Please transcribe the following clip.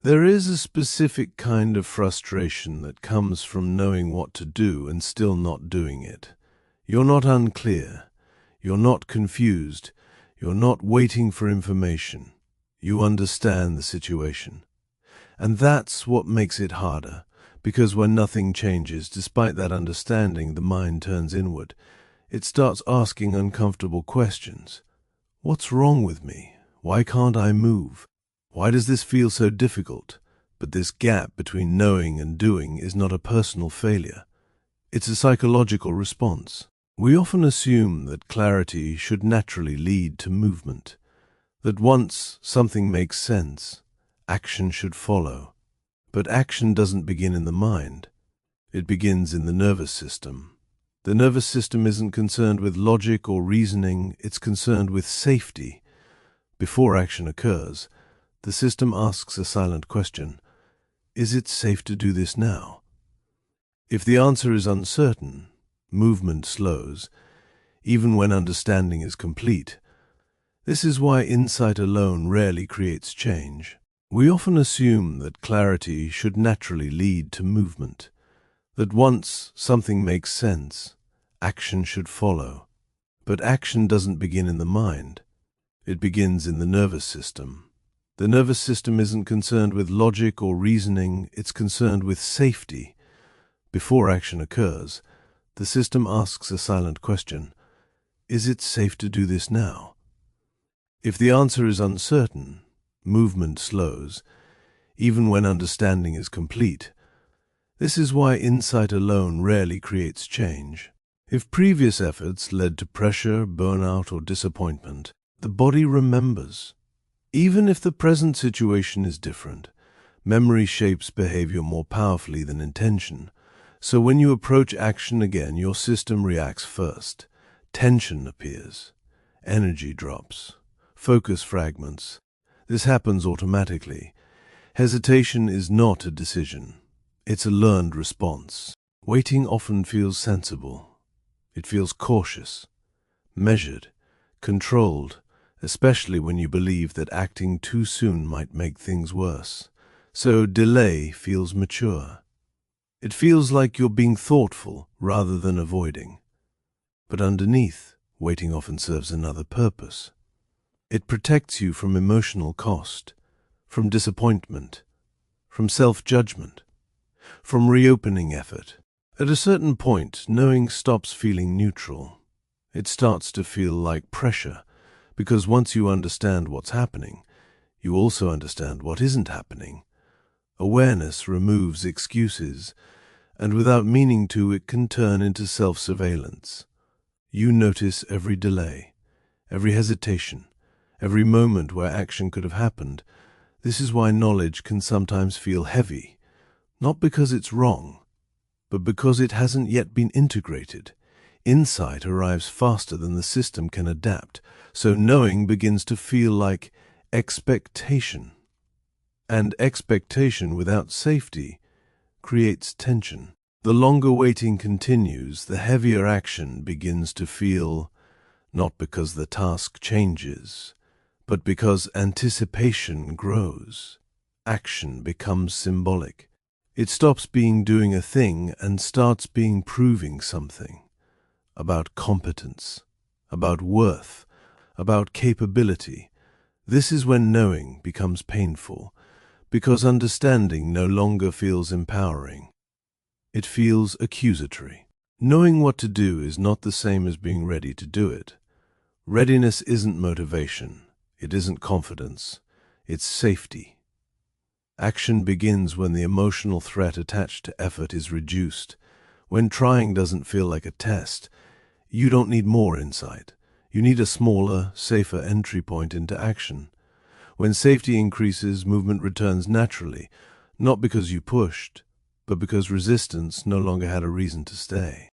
There is a specific kind of frustration that comes from knowing what to do and still not doing it. You're not unclear. You're not confused. You're not waiting for information. You understand the situation. And that's what makes it harder, because when nothing changes, despite that understanding, the mind turns inward. It starts asking uncomfortable questions. What's wrong with me? Why can't I move? Why does this feel so difficult? But this gap between knowing and doing is not a personal failure. It's a psychological response. We often assume that clarity should naturally lead to movement, that once something makes sense, action should follow. But action doesn't begin in the mind. It begins in the nervous system. The nervous system isn't concerned with logic or reasoning, it's concerned with safety. Before action occurs, the system asks a silent question: is it safe to do this now? If the answer is uncertain, movement slows, even when understanding is complete. This is why insight alone rarely creates change. We often assume that clarity should naturally lead to movement, that once something makes sense, action should follow. But action doesn't begin in the mind. It begins in the nervous system. The nervous system isn't concerned with logic or reasoning, it's concerned with safety. Before action occurs, the system asks a silent question: is it safe to do this now? If the answer is uncertain, movement slows, even when understanding is complete. This is why insight alone rarely creates change. If previous efforts led to pressure, burnout, or disappointment, the body remembers. Even if the present situation is different, memory shapes behavior more powerfully than intention. So when you approach action again, your system reacts first. Tension appears. Energy drops. Focus fragments. This happens automatically. Hesitation is not a decision. It's a learned response. Waiting often feels sensible. It feels cautious, measured, controlled, especially when you believe that acting too soon might make things worse. So delay feels mature. It feels like you're being thoughtful rather than avoiding. But underneath, waiting often serves another purpose. It protects you from emotional cost, from disappointment, from self-judgment, from reopening effort. At a certain point, knowing stops feeling neutral. It starts to feel like pressure, because once you understand what's happening, you also understand what isn't happening. Awareness removes excuses, and without meaning to, it can turn into self-surveillance. You notice every delay, every hesitation, every moment where action could have happened. This is why knowledge can sometimes feel heavy, not because it's wrong, but because it hasn't yet been integrated. Insight arrives faster than the system can adapt, so knowing begins to feel like expectation. And expectation without safety creates tension. The longer waiting continues, the heavier action begins to feel, not because the task changes, but because anticipation grows. Action becomes symbolic. It stops being doing a thing and starts being proving something. About competence, about worth, about capability. This is when knowing becomes painful, because understanding no longer feels empowering. It feels accusatory. Knowing what to do is not the same as being ready to do it. Readiness isn't motivation. It isn't confidence. It's safety. Action begins when the emotional threat attached to effort is reduced. When trying doesn't feel like a test, you don't need more insight. You need a smaller, safer entry point into action. When safety increases, movement returns naturally, not because you pushed, but because resistance no longer had a reason to stay.